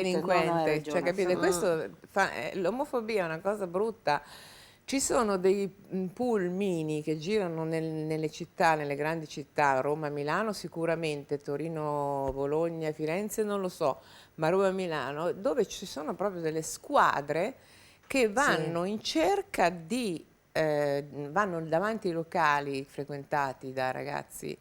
delinquente, cioè capite? L'omofobia è una cosa brutta. Ci sono dei pool mini che girano nelle città, nelle grandi città, Roma, Milano sicuramente, Torino, Bologna, Firenze non lo so, ma Roma, Milano, dove ci sono proprio delle squadre che vanno in cerca di, vanno davanti ai locali frequentati da ragazzi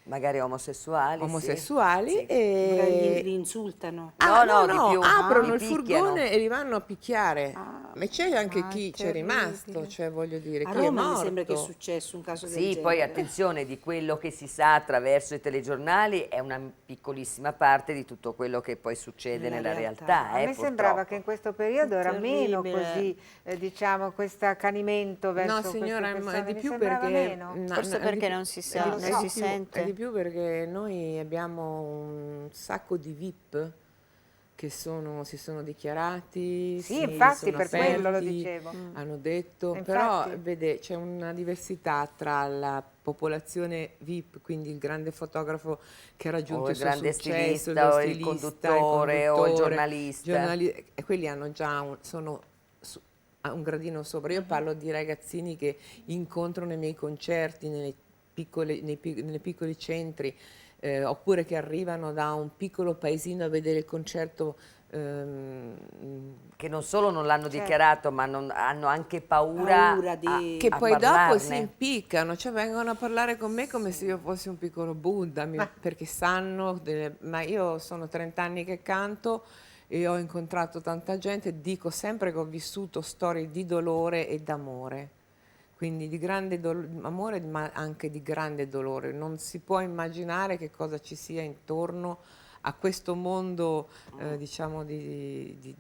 magari omosessuali, omosessuali sì. e li insultano. Di più, aprono li il picchiano. furgone e li vanno a picchiare. Ma c'è anche ma chi è c'è rimasto, terribile. cioè voglio dire, A chi è Roma mi sembra che è morto. successo un caso del Sì, genere. poi attenzione, di quello che si sa attraverso i telegiornali è una piccolissima parte di tutto quello che poi succede nella realtà. A me sembrava che in questo periodo era meno Terribile. così, diciamo, questo accanimento verso No queste signora, persone. è di Mi più sembrava perché... meno. Forse perché non si sa, non si È sente. di più perché noi abbiamo un sacco di VIP che si sono dichiarati, Sì, infatti, sono per quello lo aperti, dicevo. hanno detto, Infatti. però vede c'è una diversità tra la popolazione VIP, quindi il grande fotografo che ha raggiunto O il il suo grande successo, stilista, lo o il stilista, conduttore, o il giornalista. e quelli hanno già sono a un gradino sopra. Io parlo di ragazzini che incontro nei miei concerti, nei piccoli centri, oppure che arrivano da un piccolo paesino a vedere il concerto. Che non solo non l'hanno dichiarato, ma hanno anche paura, Che a poi dopo parlarne. si impiccano, cioè vengono a parlare con me come se io fossi un piccolo Buddha, perché sanno, ma io sono 30 anni che canto e ho incontrato tanta gente, dico sempre che ho vissuto storie di dolore e d'amore. Quindi di grande amore, ma anche di grande dolore. Non si può immaginare che cosa ci sia intorno a questo mondo, diciamo, di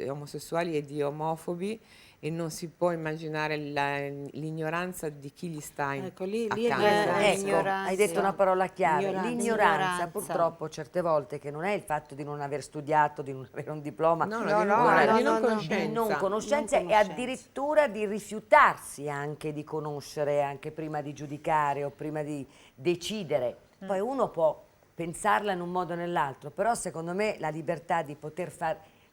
omosessuali e di omofobi, e non si può immaginare l'ignoranza di chi gli sta Ecco, lì è accanto. Ecco, hai detto una parola chiave, l'ignoranza. L'ignoranza. Purtroppo certe volte, che non è il fatto di non aver studiato, di non avere un diploma, No, No, di non no, conoscenza. di non conoscenza e addirittura di rifiutarsi anche di conoscere, anche prima di giudicare o prima di decidere. Poi uno può pensarla in un modo o nell'altro, però secondo me la libertà di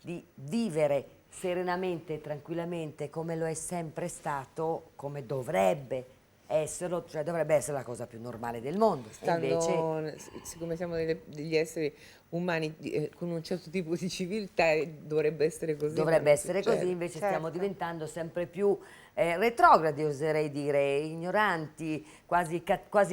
di vivere serenamente e tranquillamente come lo è sempre stato, come dovrebbe esserlo, cioè dovrebbe essere la cosa più normale del mondo. E invece Siccome siamo degli esseri umani con un certo tipo di civiltà, dovrebbe essere così. dovrebbe essere così, succede. invece stiamo diventando sempre più retrogradi, oserei dire, ignoranti, quasi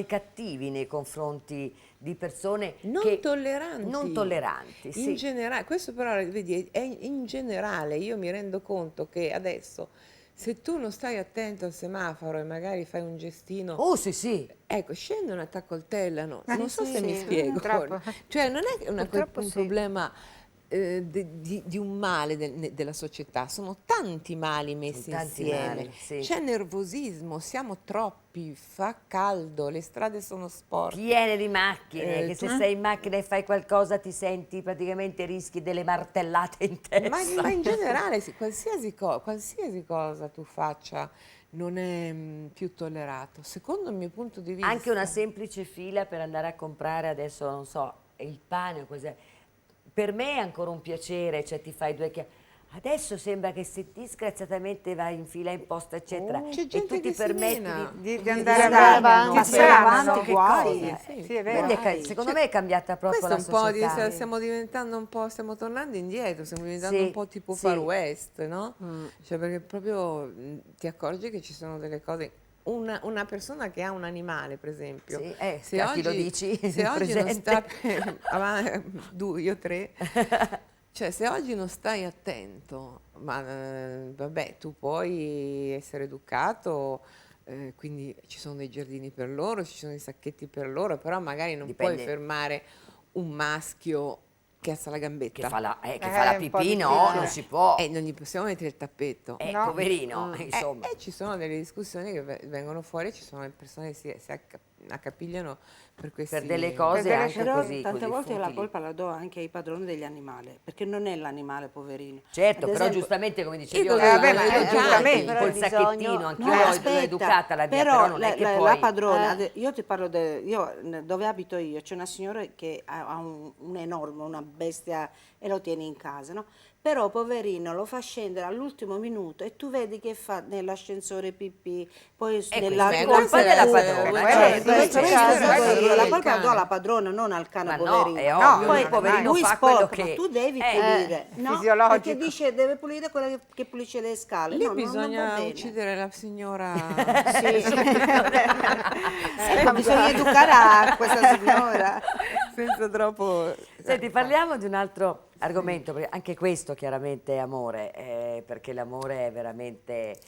cattivi nei confronti di persone Non tolleranti. non tolleranti, In sì. generale, questo però, vedi, è in generale. Io mi rendo conto che adesso, se tu non stai attento al semaforo e magari fai un gestino, Oh sì, sì. ecco, scendono e ti accoltellano. Non so se mi spiego. Purtroppo. Cioè, non è un sì. problema di un male della società, sono tanti mali messi tanti insieme. mali, sì. C'è nervosismo, siamo troppi, fa caldo, le strade sono sporche. Piene di macchine, che se sei in macchina e fai qualcosa ti senti praticamente rischi delle martellate in testa. Ma in generale, sì, qualsiasi cosa tu faccia non è più tollerato. Secondo il mio punto di vista. Anche una semplice fila per andare a comprare adesso, non so, il pane o cos'è. Per me è ancora un piacere, cioè ti fai due chiacchiere. Adesso sembra che se disgraziatamente vai in fila in posta, eccetera, c'è e gente tu ti che si permetti mena. Di andare andare avanti. avanti. Passare avanti, che guai. cosa? Sì, è vero. Quindi secondo me è cambiata proprio Questo la è un po' società. stiamo diventando un po', stiamo tornando indietro, stiamo diventando Sì, un po' tipo sì. Far West, no? Cioè perché proprio ti accorgi che ci sono delle cose. Una persona che ha un animale, per esempio, Sì, a chi lo dici? se oggi non Presente? sta io tre, cioè se oggi non stai attento, ma vabbè, tu puoi essere educato, quindi ci sono dei giardini per loro, ci sono dei sacchetti per loro, però magari non Dipende. puoi fermare un maschio che alza la gambetta. Che fa la un po' pipì, no, difficile. non si può. E non gli possiamo mettere il tappeto. No. Poverino, insomma. E ci sono delle discussioni che vengono fuori, ci sono le persone che accapigliano per questi... Per delle cose delle anche Però così, tante così volte la futili. colpa la do anche ai padroni degli animali, perché non è l'animale poverino. Certo, Ad però esempio- giustamente come dice Io Viola, cosa- vabbè, ma io giustamente, col però il sacchettino, bisogno- anch'io No, l'ho aspetta, educata la mia, però però non è che la poi... padrona, io ti parlo dove abito io, c'è una signora che ha un enorme, una bestia e lo tiene in casa, no? Però poverino lo fa scendere all'ultimo minuto e tu vedi che fa nell'ascensore pipì, poi nella questa è colpa colpa della della padrona. padrona. Quello- questo questo caso la il colpa la do cane. alla padrona, non al cane Ma no, poverino. è ovvio, Poi il poverino lui fa quello sporca, che... ma tu devi Eh, pulire, no? fisiologico. Perché dice deve pulire quella che pulisce le scale. Lì No, non va bisogna bene. uccidere la signora... Ecco, bisogna educare a questa signora. senza troppo... Senti, parliamo di un altro argomento, perché anche questo chiaramente è amore, perché l'amore è veramente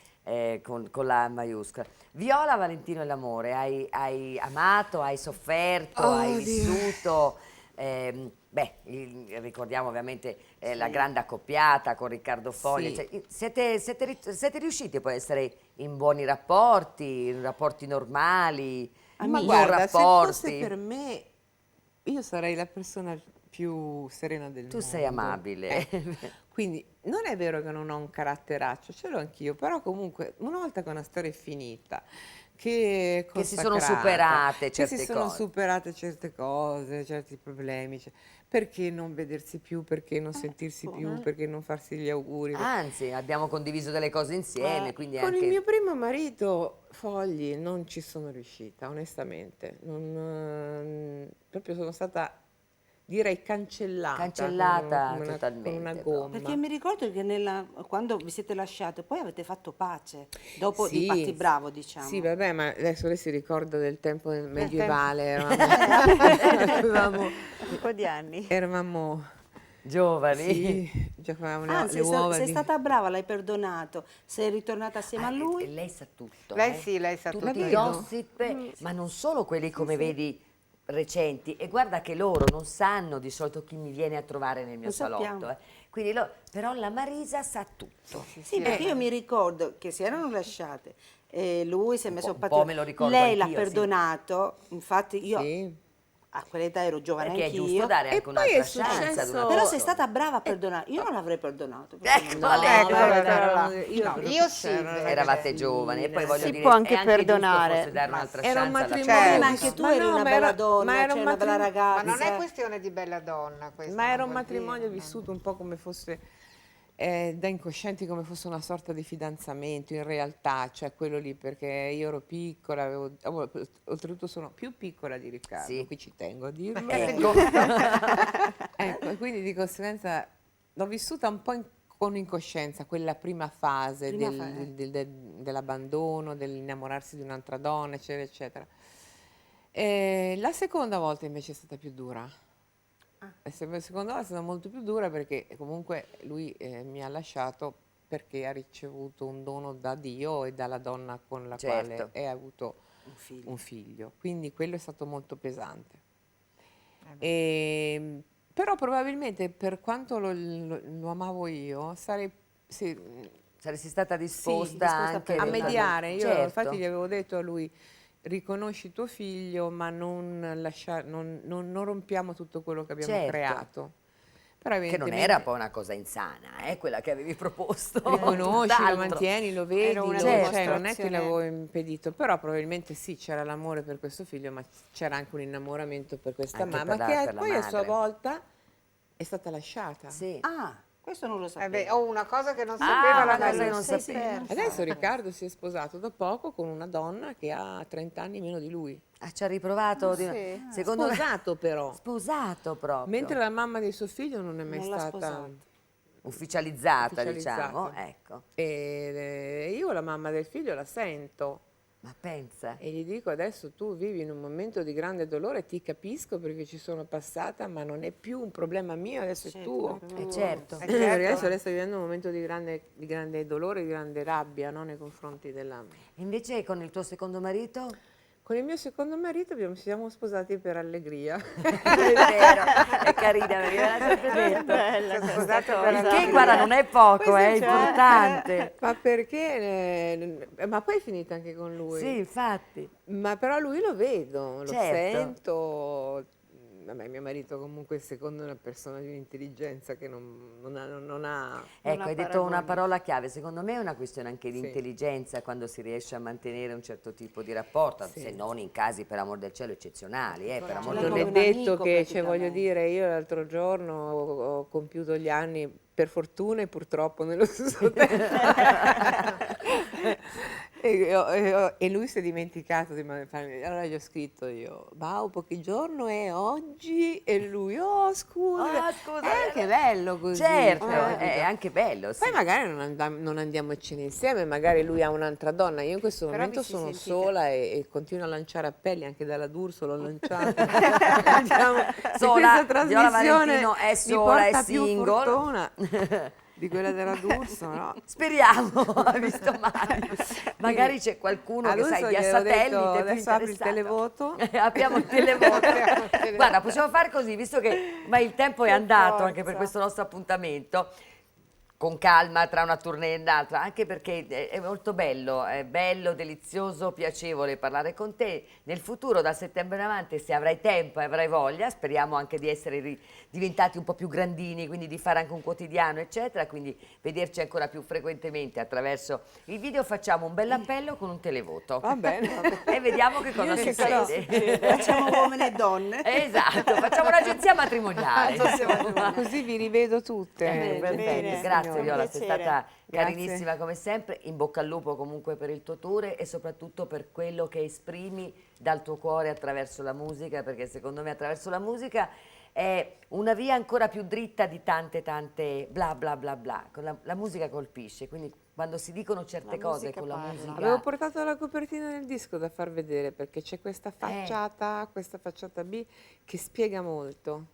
con la A maiuscola. Viola, Valentino e l'amore, hai amato, hai sofferto, hai Oddio. vissuto, ricordiamo ovviamente la grande accoppiata con Riccardo Foglia, Sì. cioè, siete riusciti poi a essere in buoni rapporti, in rapporti normali, Ma non guarda, se rapporti? fosse per me, io sarei la persona più serena del mondo. Tu sei amabile. Quindi non è vero che non ho un caratteraccio, ce l'ho anch'io, però comunque una volta che una storia è finita, che è Che si sono consacrata, superate che certe si sono cose. superate certe cose, certi problemi, perché non vedersi più, perché non sentirsi più, perché non farsi gli auguri? Anzi, abbiamo condiviso delle cose insieme, quindi Con anche... il mio primo marito, Fogli, non ci sono riuscita, onestamente. Proprio sono stata, direi, cancellata. Cancellata con una totalmente, gomma. Perché mi ricordo che quando vi siete lasciate, poi avete fatto pace, dopo di Sì, Patti Bravo, diciamo. Sì, vabbè, ma adesso lei si ricorda del tempo medievale, eravamo, Un po' di anni. eravamo Giovani. sì, giocavamo Anzi, le uova sei di... stata brava, l'hai perdonato, sei ritornata assieme a lui. Lei sa tutto. Lei sì, lei sa Tutti tutto. i vedo. gossip, ma non solo quelli come vedi recenti. E guarda che loro non sanno di solito chi mi viene a trovare nel mio Lo sappiamo. salotto. Quindi però la Marisa sa tutto. Sì, perché io mi ricordo che si erano lasciate, lui si è messo un a po' me lo ricordo lei l'ha anch'io, sì. perdonato, infatti io Sì. a quell'età ero giovane Perché è anch'io. giusto dare E anche poi un'altra è chance ad una successo- Però persona. sei stata brava a perdonare, io non l'avrei perdonato. perché Ecco, non- lei- vabbè, eravamo- però io, no, io sì, Eravate giovani e poi voglio Si dire, può anche è anche giusto perdonare. forse dare un'altra Era un chance alla matrimonio, Sì, persona. ma anche tu Ma eri no, una ma bella era- donna, ma era cioè un una bella matrimonio- ragazza. Ma non è questione di bella donna questa. Ma era un non vuol matrimonio dire, vissuto un po' come fosse, da incoscienti, come fosse una sorta di fidanzamento in realtà, cioè quello lì, perché io ero piccola, oltretutto sono più piccola di Riccardo, Sì. qui ci tengo a dirlo. Ecco. Ecco, e quindi di conseguenza l'ho vissuta un po' con incoscienza, quella prima fase, Prima fase. dell'abbandono, dell'innamorarsi di un'altra donna, eccetera, eccetera. E la seconda volta invece è stata più dura. La seconda volta è stata molto più dura perché comunque lui mi ha lasciato perché ha ricevuto un dono da Dio e dalla donna con la Certo. quale ha avuto un figlio. Quindi quello è stato molto pesante. Però probabilmente per quanto lo amavo io, Saresti stata disposta disposta anche a per mediare. Io Certo. infatti gli avevo detto a lui: riconosci tuo figlio, ma non rompiamo tutto quello che abbiamo Certo. creato. Però Che non evidentemente era poi una cosa insana, quella che avevi proposto. riconosci, lo Tutt'altro. mantieni, lo vedi, Era una cioè, non è che dimostrazione. l'avevo impedito, però probabilmente sì, c'era l'amore per questo figlio, ma c'era anche un innamoramento per questa Anche mamma, per che per la poi a sua madre. volta è stata lasciata. Sì. Ah, questo non lo sapevo. beh, ho una cosa che non Ah, sapeva la una cosa che Marisa. non Sei sapevo. persa. Adesso Riccardo si è sposato da poco con una donna che ha 30 anni meno di lui. Ah, ci ha riprovato di sì. Secondo me Sposato però. sposato proprio. Mentre la mamma di suo figlio non è mai Non l'ha stata sposato. ufficializzata, ufficializzata. diciamo, ecco. E io la mamma del figlio la sento Ma pensa. e gli dico: adesso tu vivi in un momento di grande dolore, ti capisco perché ci sono passata, ma non è più un problema mio, adesso è tuo. Certo. Perché adesso lei sta vivendo un momento di grande dolore, di grande rabbia, no, nei confronti della... Invece con il tuo secondo marito? Con il mio secondo marito ci siamo sposati per allegria. È vero, è carina, perché me l'ha sempre detto. Bella questa cosa. Il che, guarda, non è poco, è importante. Ma perché? Ma poi è finita anche con lui. Sì, infatti. Ma però lui lo vedo, lo Certo. sento. Vabbè, mio marito comunque secondo una persona di un'intelligenza che non ha. Ecco, ha hai detto paragoni. una parola chiave, secondo me è una questione anche di Sì. intelligenza quando si riesce a mantenere un certo tipo di rapporto, Sì. se non in casi per amor del cielo eccezionali, per amor l'ha del Non come è un detto amico, che, cioè, voglio praticamente. dire, io l'altro giorno ho compiuto gli anni, per fortuna e purtroppo nello stesso tempo. E lui si è dimenticato di farmi. Allora gli ho scritto io, Baupo, che giorno è oggi? E lui, oh scusa, Ah, scusa, è anche bello così. Certo, cioè, è anche bello, sì. Poi magari non andiamo a cena insieme, magari lui ha un'altra donna. Io in questo Però momento vi si sono sentite? sola e continuo a lanciare appelli, anche dalla D'Urso l'ho lanciato. Diciamo, se Sola, questa Viola trasmissione Valentino è mi sola, è porta più single. fortuna di quella della D'Urso, no? Speriamo, ha visto Mario. Magari c'è qualcuno A che sai D'Urso via gliel'ho detto, satellite più adesso apri il interessato. televoto. Apriamo il televoto. Guarda, possiamo fare così, visto che ma il tempo è andato anche per questo nostro appuntamento. Con calma tra una tournée e l'altra, anche perché è molto bello, è bello, delizioso, piacevole parlare con te. Nel futuro, da settembre in avanti, se avrai tempo e avrai voglia, speriamo anche di essere diventati un po' più grandini, quindi di fare anche un quotidiano, eccetera, quindi vederci ancora più frequentemente attraverso il video. Facciamo un bell'appello con un televoto. Va bene. E vediamo che cosa Io ci sarò. succede. Facciamo uomini e donne. Esatto, facciamo un'agenzia matrimoniale. Così vi rivedo tutte. Perfetto, bene. grazie Un Viola, sei piacere. stata Grazie. carinissima come sempre, in bocca al lupo comunque per il tuo tour e soprattutto per quello che esprimi dal tuo cuore attraverso la musica, perché secondo me attraverso la musica è una via ancora più dritta di tante bla bla bla bla. La musica colpisce, quindi quando si dicono certe La cose musica con la parla. musica... Avevo portato la copertina del disco da far vedere perché c'è questa facciata B che spiega molto.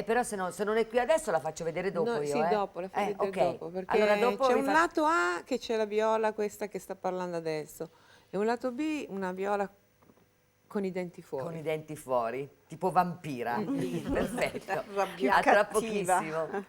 però se non è qui adesso la faccio vedere dopo No, io, sì, dopo, la fai vedere ok. dopo, perché Allora dopo c'è un rifaccio- lato A che c'è la viola questa che sta parlando adesso e un lato B una viola con i denti fuori. Con i denti fuori, tipo vampira. Perfetto. Arrabbiata. A tra Cattiva. pochissimo.